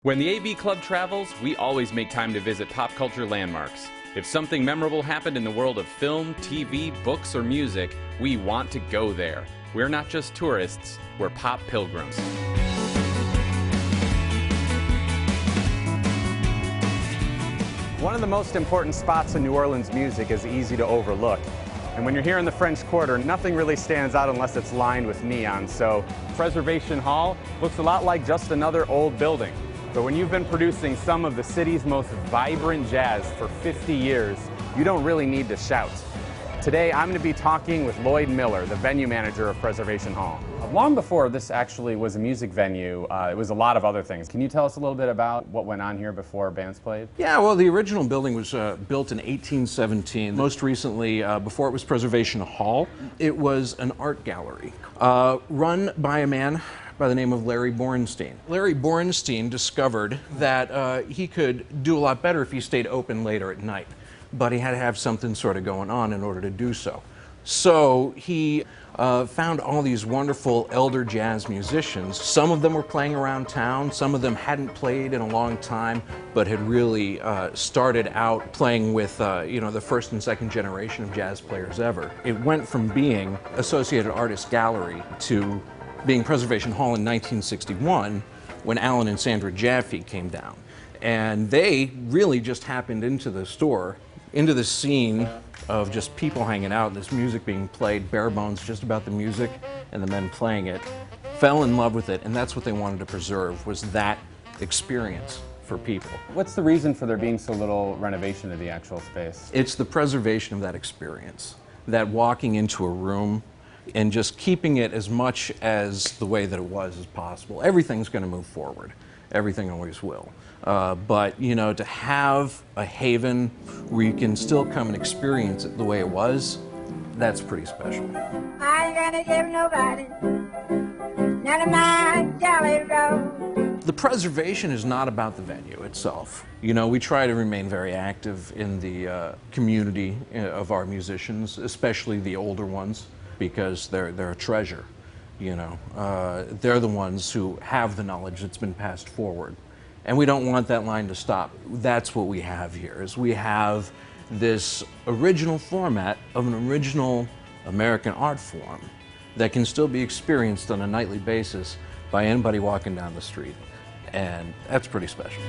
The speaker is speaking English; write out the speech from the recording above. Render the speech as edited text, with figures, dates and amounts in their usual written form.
When the AV Club travels, we always make time to visit pop culture landmarks. If something memorable happened in the world of film, TV, books, or music, we want to go there. We're not just tourists, we're pop pilgrims. One of the most important spots in New Orleans music is easy to overlook. And when you're here in the French Quarter, nothing really stands out unless it's lined with neon. So Preservation Hall looks a lot like just another old building. But when you've been producing some of the city's most vibrant jazz for 50 years, you don't really need to shout. Today, I'm going to be talking with Lloyd Miller, the venue manager of Preservation Hall. Long before this actually was a music venue, it was a lot of other things. Can you tell us a little bit about what went on here before bands played? Yeah, well, the original building was built in 1817. Most recently, before it was Preservation Hall, it was an art gallery run by a man by the name of Larry Borenstein. Larry Borenstein discovered that he could do a lot better if he stayed open later at night, but he had to have something sort of going on in order to do so. So he found all these wonderful elder jazz musicians. Some of them were playing around town, some of them hadn't played in a long time, but had really started out playing with the first and second generation of jazz players ever. It went from being Associated Artists Gallery to being Preservation Hall in 1961 when Allan and Sandra Jaffee came down. And they really just happened into the store, into the scene of just people hanging out, this music being played, bare bones, just about the music and the men playing it, fell in love with it, and that's what they wanted to preserve, was that experience for people. What's the reason for there being so little renovation of the actual space? It's the preservation of that experience, that walking into a room and just keeping it as much as the way that it was as possible. Everything's going to move forward. Everything always will. But, to have a haven where you can still come and experience it the way it was, that's pretty special. I ain't gonna give nobody none of my jolly roll. The preservation is not about the venue itself. We try to remain very active in the community of our musicians, especially the older ones, because they're a treasure. They're the ones who have the knowledge that's been passed forward. And we don't want that line to stop. That's what we have here, is we have this original format of an original American art form that can still be experienced on a nightly basis by anybody walking down the street. And that's pretty special.